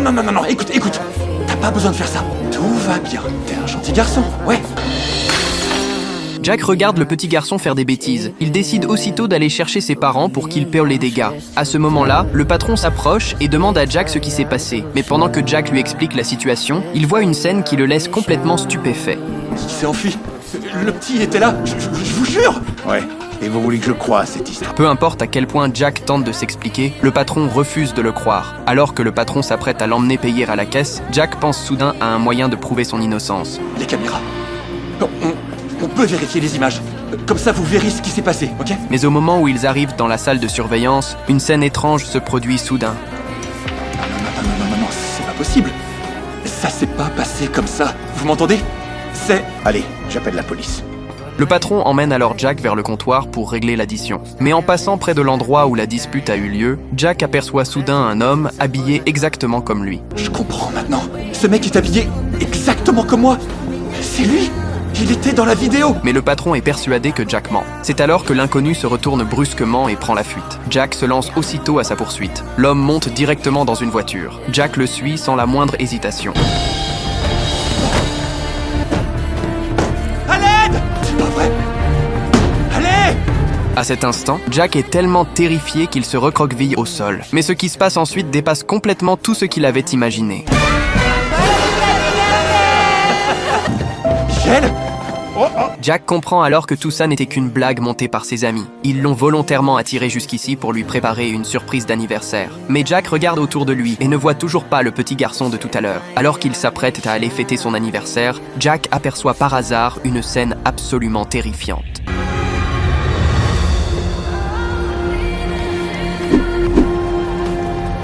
non, écoute, t'as pas besoin de faire ça. Tout va bien, t'es un gentil garçon, ouais. Jack regarde le petit garçon faire des bêtises. Il décide aussitôt d'aller chercher ses parents pour qu'ils paient les dégâts. À ce moment-là, le patron s'approche et demande à Jack ce qui s'est passé. Mais pendant que Jack lui explique la situation, il voit une scène qui le laisse complètement stupéfait. Il s'est enfui. Le petit était là, je vous jure. Ouais, et vous voulez que je croie à cette histoire? Peu importe à quel point Jack tente de s'expliquer, le patron refuse de le croire. Alors que le patron s'apprête à l'emmener payer à la caisse, Jack pense soudain à un moyen de prouver son innocence. Les caméras. On peut vérifier les images. Comme ça, vous verrez ce qui s'est passé, ok? Mais au moment où ils arrivent dans la salle de surveillance, une scène étrange se produit soudain. Non, c'est pas possible. Ça s'est pas passé comme ça. Vous m'entendez? C'est... Allez, j'appelle la police. Le patron emmène alors Jack vers le comptoir pour régler l'addition. Mais en passant près de l'endroit où la dispute a eu lieu, Jack aperçoit soudain un homme habillé exactement comme lui. Je comprends maintenant. Ce mec est habillé exactement comme moi. C'est lui. Il était dans la vidéo. Mais le patron est persuadé que Jack ment. C'est alors que l'inconnu se retourne brusquement et prend la fuite. Jack se lance aussitôt à sa poursuite. L'homme monte directement dans une voiture. Jack le suit sans la moindre hésitation. À l'aide! C'est pas vrai. Allez! À cet instant, Jack est tellement terrifié qu'il se recroqueville au sol. Mais ce qui se passe ensuite dépasse complètement tout ce qu'il avait imaginé. Michel? Jack comprend alors que tout ça n'était qu'une blague montée par ses amis. Ils l'ont volontairement attiré jusqu'ici pour lui préparer une surprise d'anniversaire. Mais Jack regarde autour de lui et ne voit toujours pas le petit garçon de tout à l'heure. Alors qu'il s'apprête à aller fêter son anniversaire, Jack aperçoit par hasard une scène absolument terrifiante.